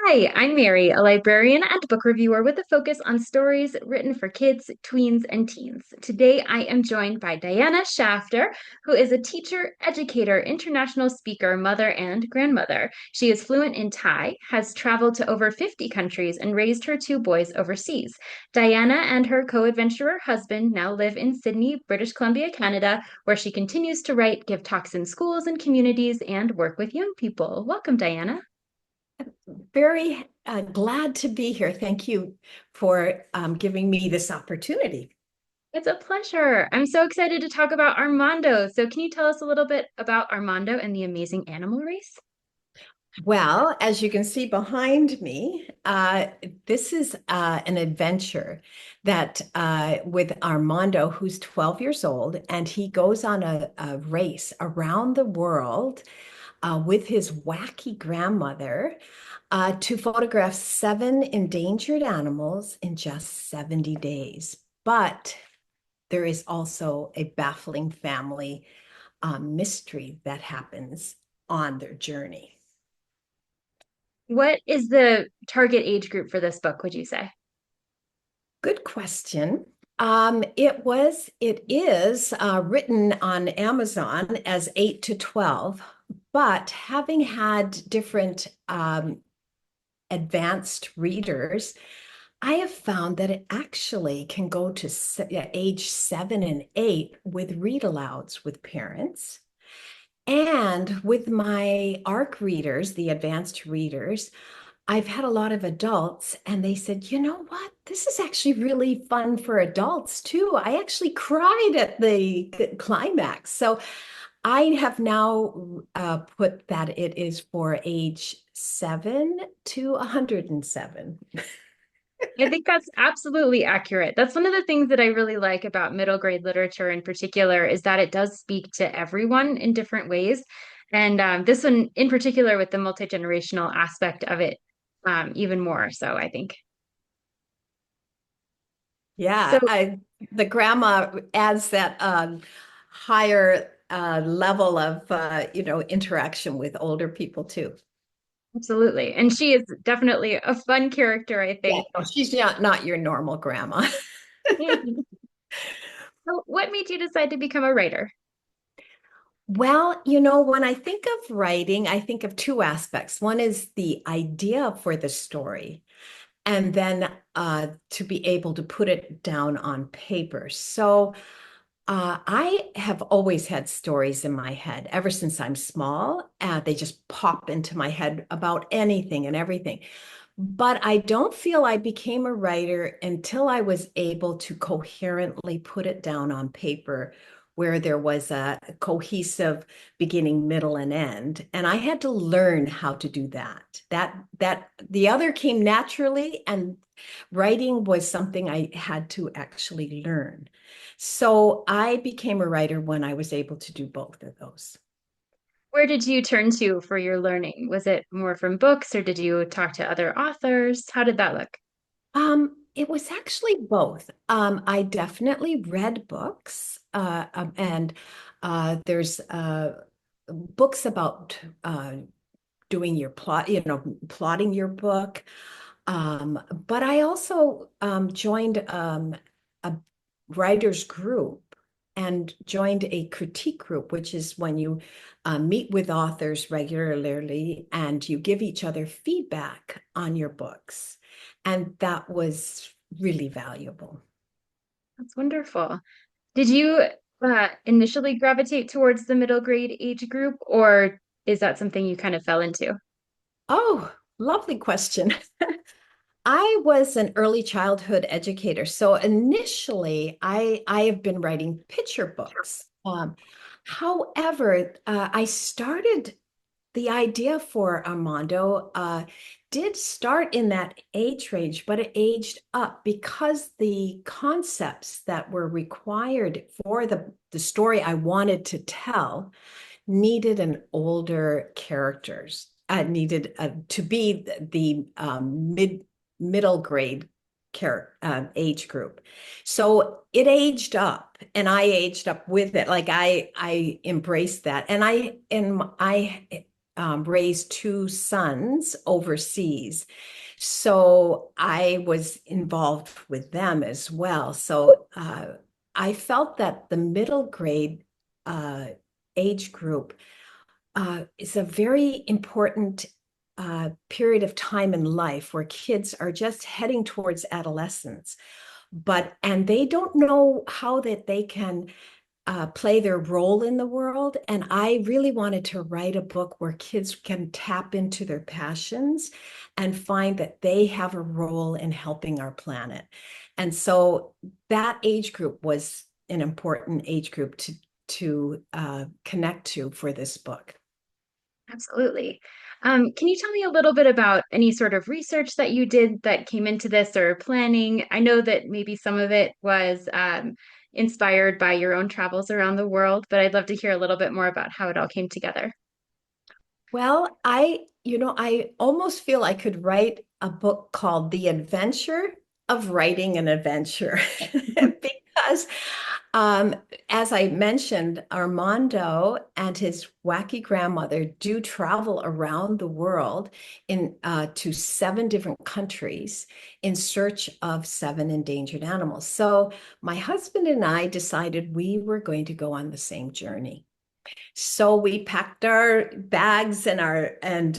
Hi, I'm Mary, a librarian and book reviewer with a focus on stories written for kids, tweens, and teens. Today, I am joined by Diana Schaffter, who is a teacher, educator, international speaker, mother, and grandmother. She is fluent in Thai, has traveled to over 50 countries, and raised her two boys overseas. Diana and her co-adventurer husband now live in Sydney, British Columbia, Canada, where she continues to write, give talks in schools and communities, and work with young people. Welcome, Diana. Very glad to be here. Thank you for giving me this opportunity. It's a pleasure. I'm so excited to talk about Armando. So, can you tell us a little bit about Armando and the amazing animal race? Well, as you can see behind me, this is an adventure that with Armando, who's 12 years old, and he goes on a race around the world with his wacky grandmother to photograph 7 endangered animals in just 70 days. But there is also a baffling family mystery that happens on their journey. What is the target age group for this book, would you say? Good question. It is written on Amazon as 8 to 12, but having had different advanced readers, I have found that it actually can go to age 7 and 8 with read alouds with parents. And with my ARC readers, the advanced readers, I've had a lot of adults and they said, you know what? This is actually really fun for adults too. I actually cried at the climax. So I have now put that it is for age 7 to 107. I think that's absolutely accurate. That's one of the things that I really like about middle grade literature in particular is that it does speak to everyone in different ways. And this one in particular with the multi-generational aspect of it, even more so, I think. So Yeah, the grandma adds that higher level of interaction with older people too. absolutely. And she is definitely a fun character, I Yeah, think. no, she's not your normal grandma. So, what made you decide to become a writer? Well, when I think of writing, I think of two aspects. One is the idea for the story, and then to be able to put it down on paper. So I have always had stories in my head ever since I'm small. They just pop into my head about anything and everything. But I don't feel I became a writer until I was able to coherently put it down on paper where there was a cohesive beginning, middle, and end. And I had to learn how to do that. That the other came naturally, and writing was something I had to actually learn. So I became a writer when I was able to do both of those. Where did you turn to for your learning? Was it more from books or did you talk to other authors? How did that look? It was actually both. I definitely read books, and there's books about doing your plot, plotting your book. But I also joined a writers group and joined a critique group, which is when you meet with authors regularly and you give each other feedback on your books. And that was really valuable. That's wonderful. Did you initially gravitate towards the middle grade age group, or is that something you kind of fell into? Oh, lovely question. I was an early childhood educator. So initially, I have been writing picture books. However, I started the idea for Armando did start in that age range, but it aged up because the concepts that were required for the story I wanted to tell needed an older characters, needed to be the middle grade age group. So it aged up and I aged up with it. Like I embraced that. And I raised two sons overseas. So I was involved with them as well. So I felt that the middle grade uh, age group is a very important period of time in life where kids are just heading towards adolescence, and they don't know how that they can play their role in the world. And I really wanted to write a book where kids can tap into their passions and find that they have a role in helping our planet. And so that age group was an important age group to connect to for this book. Absolutely. Can you tell me a little bit about any sort of research that you did that came into this or planning? I know that maybe some of it was inspired by your own travels around the world, but I'd love to hear a little bit more about how it all came together. Well, I almost feel I could write a book called The Adventure of Writing an Adventure because, um, as I mentioned, Armando and his wacky grandmother do travel around the world to 7 different countries in search of 7 endangered animals. So my husband and I decided we were going to go on the same journey. So we packed our bags and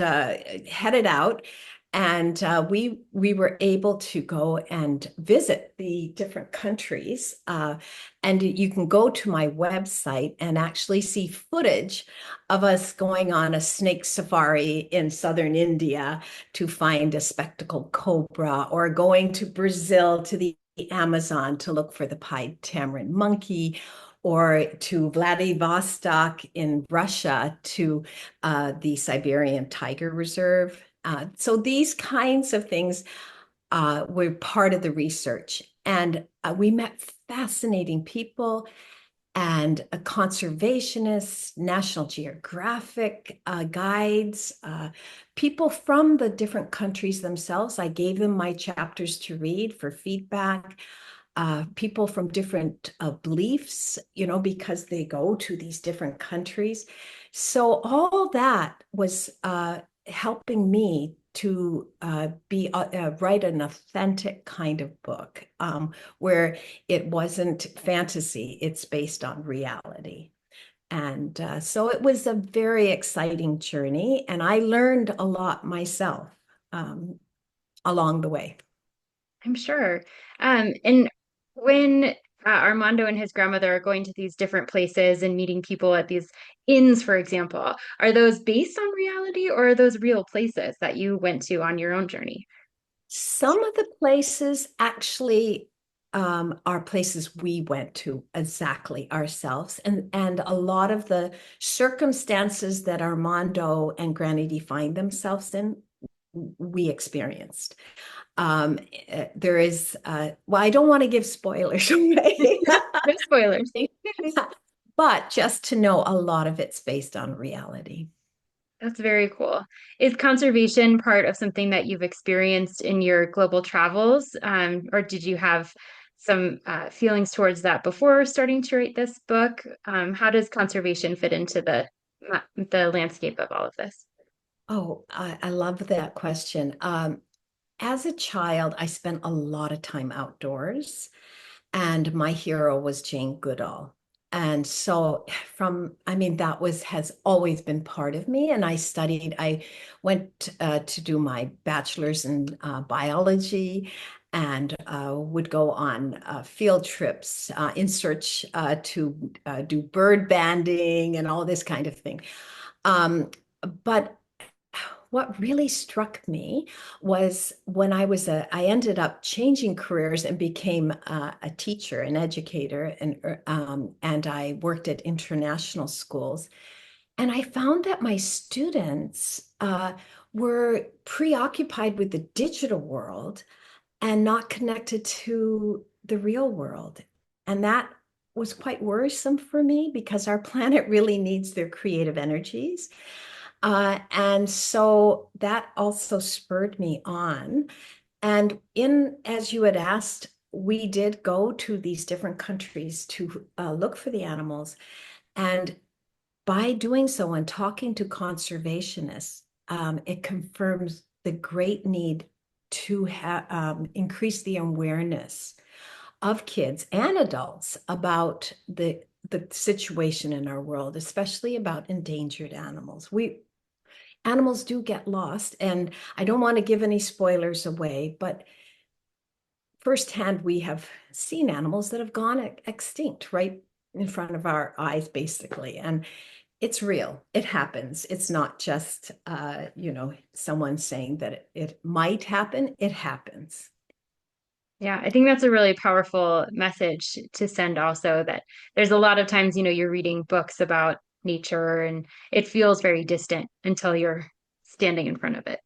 headed out, and we were able to go and visit the different countries. And you can go to my website and actually see footage of us going on a snake safari in southern India to find a spectacled cobra, or going to Brazil to the Amazon to look for the pied tamarin monkey, or to Vladivostok in Russia to the Siberian Tiger Reserve. So these kinds of things were part of the research. And we met fascinating people and conservationists, National Geographic guides, people from the different countries themselves. I gave them my chapters to read for feedback. People from different beliefs, because they go to these different countries. So all that was helping me to write an authentic kind of book, where it wasn't fantasy, it's based on reality. And so it was a very exciting journey, and I learned a lot myself along the way. I'm sure. And when Armando and his grandmother are going to these different places and meeting people at these inns, for example, are those based on reality or are those real places that you went to on your own journey? Some of the places actually are places we went to exactly ourselves, and a lot of the circumstances that Armando and Granny find themselves in, we experienced. There is, well, I don't want to give spoilers away, No spoilers. but just to know a lot of it's based on reality. That's very cool. Is conservation part of something that you've experienced in your global travels, or did you have some feelings towards that before starting to write this book? How does conservation fit into the landscape of all of this? Oh, I love that question. As a child, I spent a lot of time outdoors, and my hero was Jane Goodall. And so that has always been part of me. And I went to do my bachelor's in biology, and would go on field trips in search to do bird banding and all this kind of thing. But what really struck me was when I ended up changing careers and became a teacher, an educator, and I worked at international schools. And I found that my students were preoccupied with the digital world and not connected to the real world. And that was quite worrisome for me because our planet really needs their creative energies. And so that also spurred me on. And as you had asked, we did go to these different countries to look for the animals. And by doing so and talking to conservationists, it confirms the great need to increase the awareness of kids and adults about the situation in our world, especially about endangered animals. Animals do get lost, and I don't want to give any spoilers away, but firsthand, we have seen animals that have gone extinct right in front of our eyes, basically. And it's real. It happens. It's not just, someone saying that it might happen. It happens. Yeah, I think that's a really powerful message to send also that there's a lot of times, you're reading books about nature and it feels very distant until you're standing in front of it.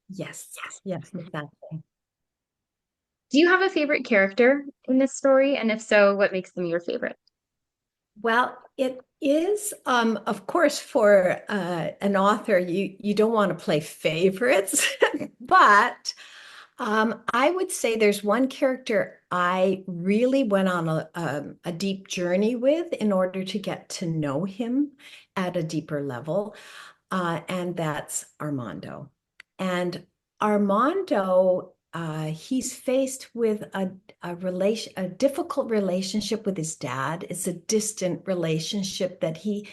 Yes. Yes, exactly. Do you have a favorite character in this story? And if so, what makes them your favorite? Well, it is, of course, for an author, you don't want to play favorites, but I would say there's one character I really went on a deep journey with in order to get to know him at a deeper level, and that's Armando. And Armando, he's faced with a difficult relationship with his dad. It's a distant relationship that he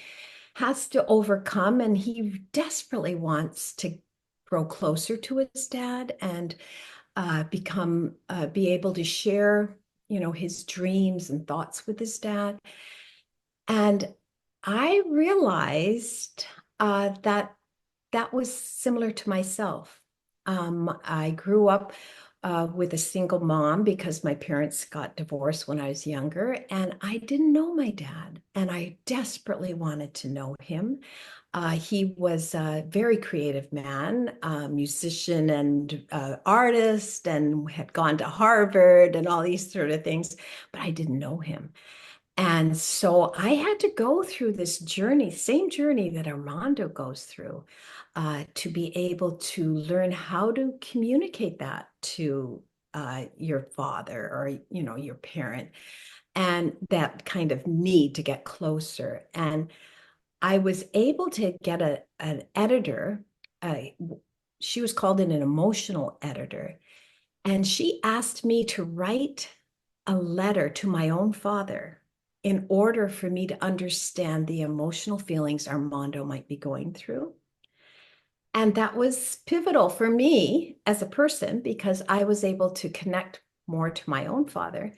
has to overcome, and he desperately wants to grow closer to his dad and be able to share, his dreams and thoughts with his dad. And I realized that that was similar to myself. I grew up with a single mom because my parents got divorced when I was younger, and I didn't know my dad, and I desperately wanted to know him. He was a very creative man, musician and artist, and had gone to Harvard and all these sort of things, but I didn't know him. And so I had to go through this journey, same journey that Armando goes through, to be able to learn how to communicate that to your father or, your parent, and that kind of need to get closer. And I was able to get an editor. Uh, she was called an emotional editor, and she asked me to write a letter to my own father in order for me to understand the emotional feelings Armando might be going through. And that was pivotal for me as a person because I was able to connect more to my own father.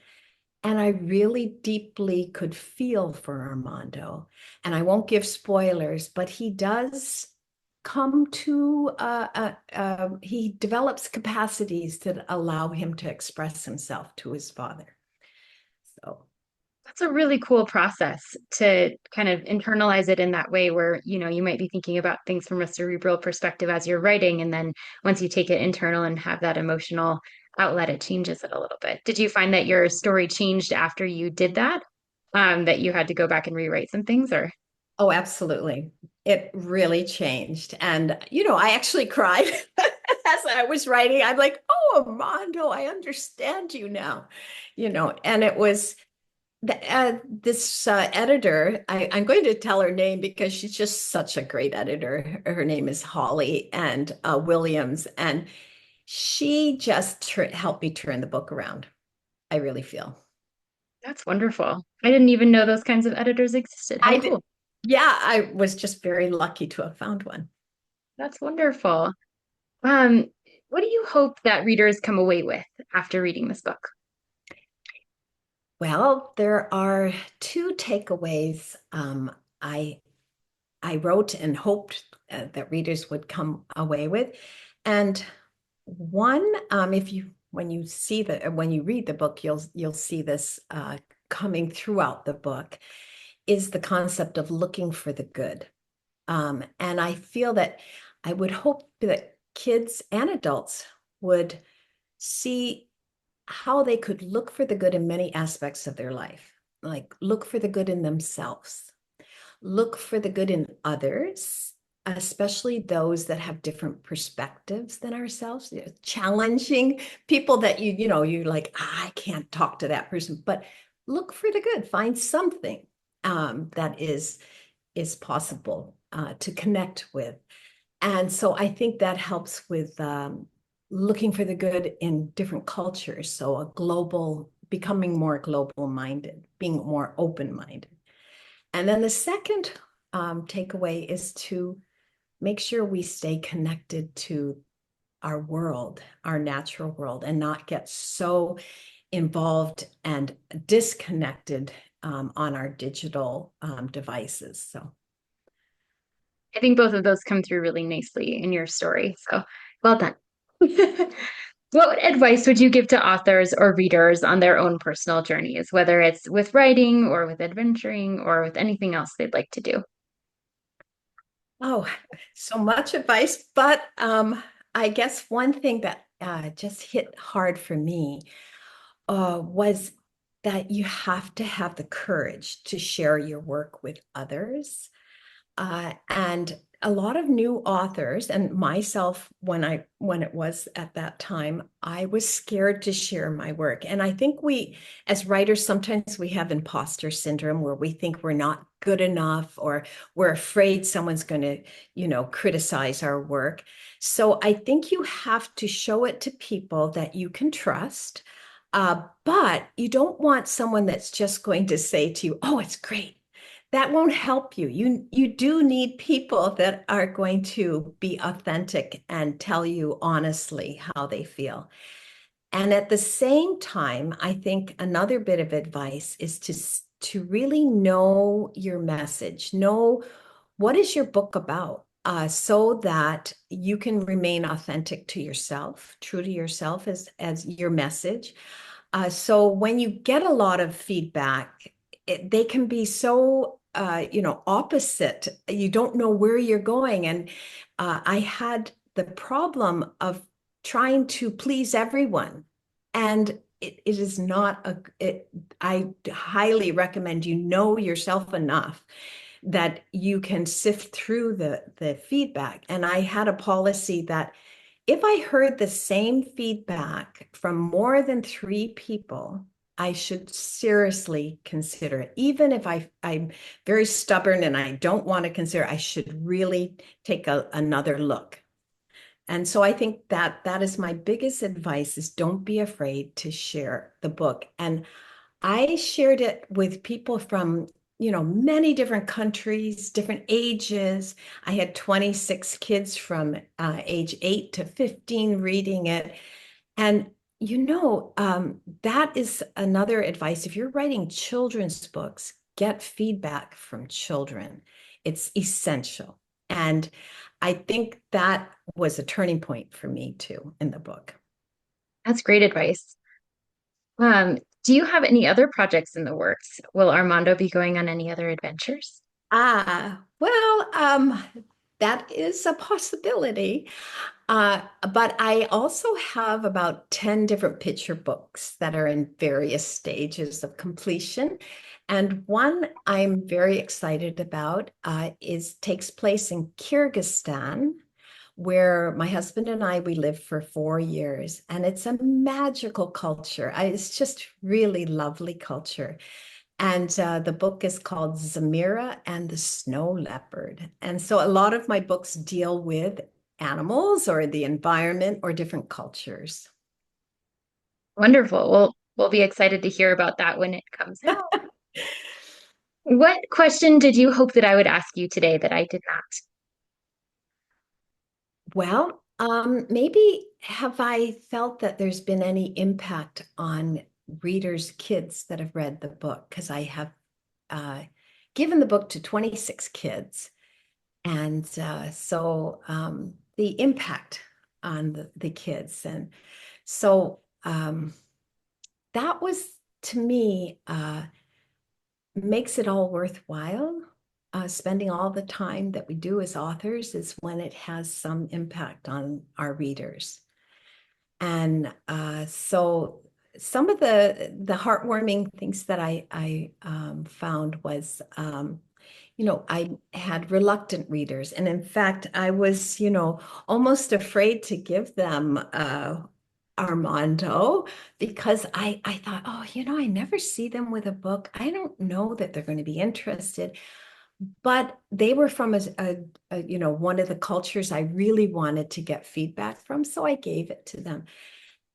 And I really deeply could feel for Armando. And I won't give spoilers, but he does come to, he develops capacities that allow him to express himself to his father. So, That's a really cool process to kind of internalize it in that way where, you might be thinking about things from a cerebral perspective as you're writing. And then once you take it internal and have that emotional outlet, it changes it a little bit. Did you find that your story changed after you did that? That you had to go back and rewrite some things or? oh, absolutely. It really changed. And, I actually cried as I was writing. I'm like, oh, Armando, I understand you now, and it was this editor. I'm going to tell her name because she's just such a great editor. Her name is Holly and Williams, and she just helped me turn the book around. I really feel. That's wonderful. I didn't even know those kinds of editors existed. How I did. cool. Yeah, I was just very lucky to have found one. That's wonderful. Um, what do you hope that readers come away with after reading this book? Well, there are two takeaways I I wrote and hoped that readers would come away with. And one, if you when you see the when you read the book, you'll see this coming throughout the book, is the concept of looking for the good. And I feel that I would hope that kids and adults would see how they could look for the good in many aspects of their life, like look for the good in themselves, look for the good in others, especially those that have different perspectives than ourselves, challenging people that you're like, I can't talk to that person, but look for the good, find something that is is possible to connect with. And so I think that helps with looking for the good in different cultures. So a global, becoming more global minded, being more open minded. And then the second takeaway is to make sure we stay connected to our world, our natural world, and not get so involved and disconnected on our digital devices. So, I think both of those come through really nicely in your story. So well done. What advice would you give to authors or readers on their own personal journeys, whether it's with writing or with adventuring or with anything else they'd like to do? oh, so much advice, but I guess one thing that just hit hard for me was that you have to have the courage to share your work with others. And a lot of new authors, and myself, when it was at that time, I was scared to share my work. And I think we, as writers, sometimes we have imposter syndrome where we think we're not good enough, or we're afraid someone's going to, criticize our work. So I think you have to show it to people that you can trust. But you don't want someone that's just going to say to you, "Oh, it's great." That won't help you. You do need people that are going to be authentic and tell you honestly how they feel. And at the same time, I think another bit of advice is to really know your message, know what is your book about, so that you can remain authentic to yourself, true to yourself as your message. So when you get a lot of feedback, they can be so opposite. You don't know where you're going. And I had the problem of trying to please everyone. And it is not I highly recommend you know yourself enough that you can sift through the feedback. And I had a policy that if I heard the same feedback from more than 3 people, I should seriously consider it. Even if I'm very stubborn and I don't want to consider, I should really take another look. And so I think that is my biggest advice is don't be afraid to share the book. And I shared it with people from, many different countries, different ages. I had 26 kids from age 8 to 15 reading it. And, that is another advice. If you're writing children's books, get feedback from children. It's essential. And I think that was a turning point for me too in the book. That's great advice. Do you have any other projects in the works? Will Armando be going on any other adventures? Well, that is a possibility. But I also have about 10 different picture books that are in various stages of completion. And one I'm very excited about is takes place in Kyrgyzstan, where my husband and we lived for 4 years. And it's a magical culture. It's just really lovely culture. And the book is called Zamira and the Snow Leopard. And so a lot of my books deal with animals or the environment or different cultures. Wonderful. We'll be excited to hear about that when it comes out. What question did you hope that I would ask you today that I did not? Well, maybe have I felt that there's been any impact on readers' kids that have read the book? Because I have uh, given the book to 26 kids. And the impact on the kids. And so that was, to me, makes it all worthwhile. Spending all the time that we do as authors is when it has some impact on our readers. And so some of the heartwarming things that I found was, I had reluctant readers. And in fact, I was, almost afraid to give them Armando because I thought, oh, I never see them with a book. I don't know that they're going to be interested. but they were from one of the cultures I really wanted to get feedback from, so I gave it to them.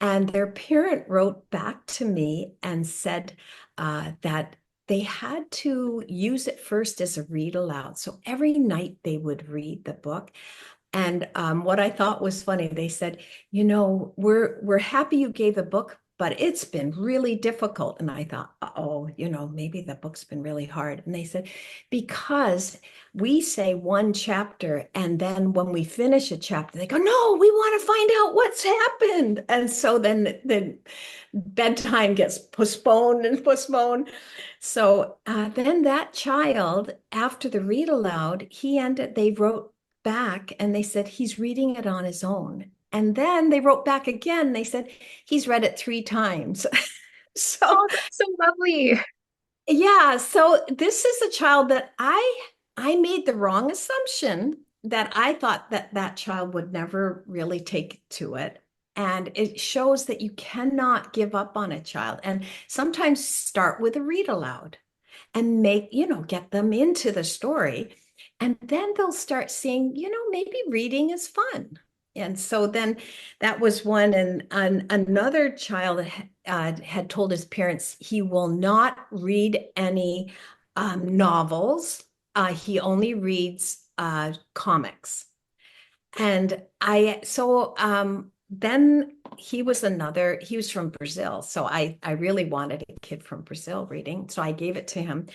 And their parent wrote back to me and said that they had to use it first as a read aloud. So every night they would read the book. And what I thought was funny, they said, we're happy you gave the book, but it's been really difficult. And I thought, oh, maybe the book's been really hard. And they said, because we say one chapter, and then when we finish a chapter, they go, no, we want to find out what's happened. And so then the bedtime gets postponed and postponed. So then that child, after the read aloud, they wrote back and they said he's reading it on his own. And then they wrote back again. They said he's read it 3 times. So Oh, that's so lovely. yeah, so this is a child that I made the wrong assumption that I thought that that child would never really take to it. And it shows that you cannot give up on a child. And sometimes start with a read aloud and get them into the story. And then they'll start seeing, maybe reading is fun. And so then that was one. And another child had told his parents he will not read any novels. He only reads comics. And then he was from Brazil. So I really wanted a kid from Brazil reading. So I gave it to him.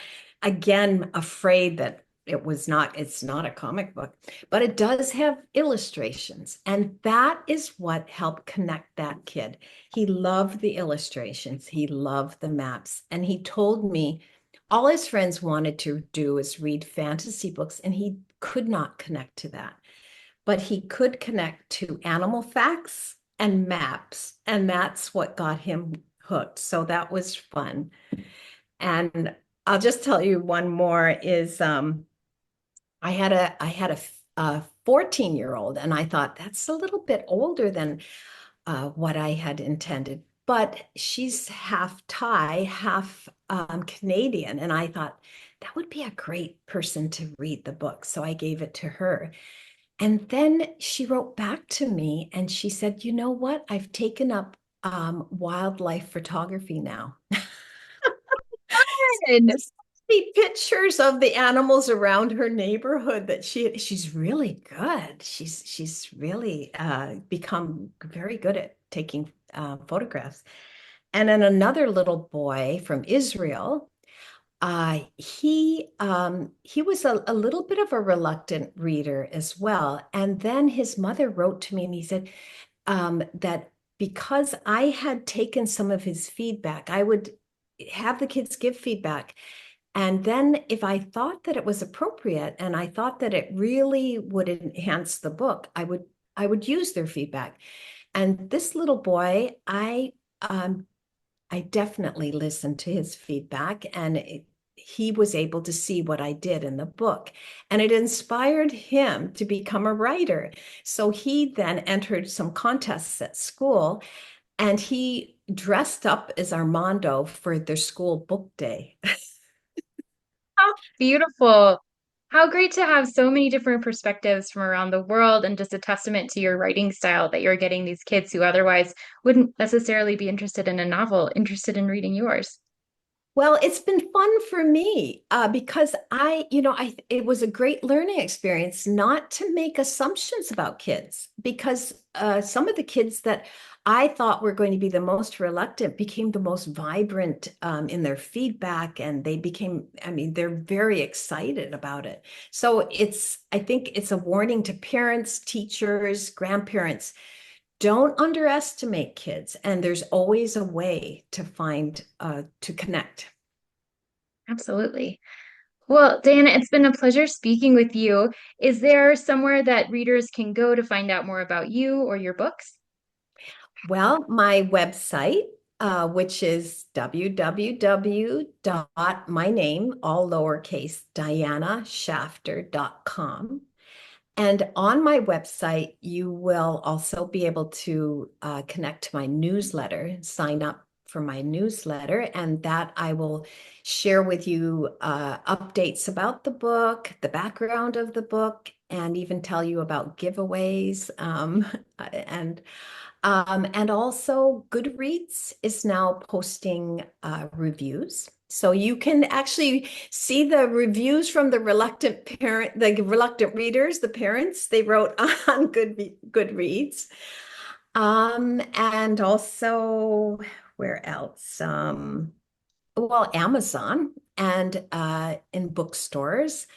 Again, afraid that it's not a comic book, but it does have illustrations. And that is what helped connect that kid. He loved the illustrations. He loved the maps. And he told me all his friends wanted to do is read fantasy books, and he could not connect to that, but he could connect to animal facts and maps. And that's what got him hooked. So that was fun. And I'll just tell you one more is I had a 14-year-old, and I thought that's a little bit older than what I had intended. But she's half Thai, half Canadian. And I thought that would be a great person to read the book. So I gave it to her. And then she wrote back to me and she said, you know what? I've taken up wildlife photography now. Good. Just see pictures of the animals around her neighborhood that she's really good. She's really become very good at taking photographs. And then another little boy from Israel, he was a little bit of a reluctant reader as well. And then his mother wrote to me and he said that because I had taken some of his feedback, I would have the kids give feedback. And then if I thought that it was appropriate and I thought that it really would enhance the book, I would use their feedback. And this little boy, I definitely listened to his feedback, and he was able to see what I did in the book, and it inspired him to become a writer. So he then entered some contests at school, and he dressed up as Armando for their school book day. How beautiful. How great to have so many different perspectives from around the world, and just a testament to your writing style that you're getting these kids who otherwise wouldn't necessarily be interested in a novel, interested in reading yours. Well, it's been fun for me because it was a great learning experience not to make assumptions about kids because some of the kids that I thought were going to be the most reluctant became the most vibrant in their feedback, and I mean, they're very excited about it. So I think it's a warning to parents, teachers, grandparents. Don't underestimate kids, and there's always a way to to connect. Absolutely. Well, Diana, it's been a pleasure speaking with you. Is there somewhere that readers can go to find out more about you or your books? Well, my website, which is my name, all lowercase, dianashafter.com. And on my website, you will also be able to connect to my newsletter, sign up for my newsletter, and that I will share with you updates about the book, the background of the book, and even tell you about giveaways. And and also, Goodreads is now posting reviews. So you can actually see the reviews from the reluctant readers, the parents they wrote on Goodreads. And also, where else? Well, Amazon and in bookstores.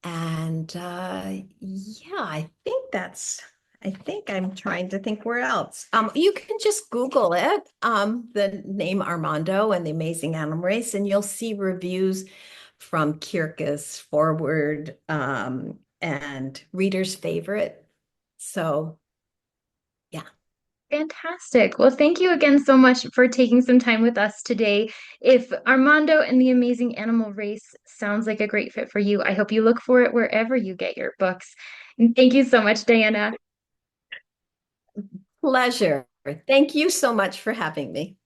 And yeah, I think I'm trying to think where else. You can just Google it, the name Armando and the Amazing Animal Race, and you'll see reviews from Kirkus, Forward, and Reader's Favorite. So yeah. Fantastic. Well, thank you again so much for taking some time with us today. If Armando and the Amazing Animal Race sounds like a great fit for you, I hope you look for it wherever you get your books. And thank you so much, Diana. Pleasure. Thank you so much for having me.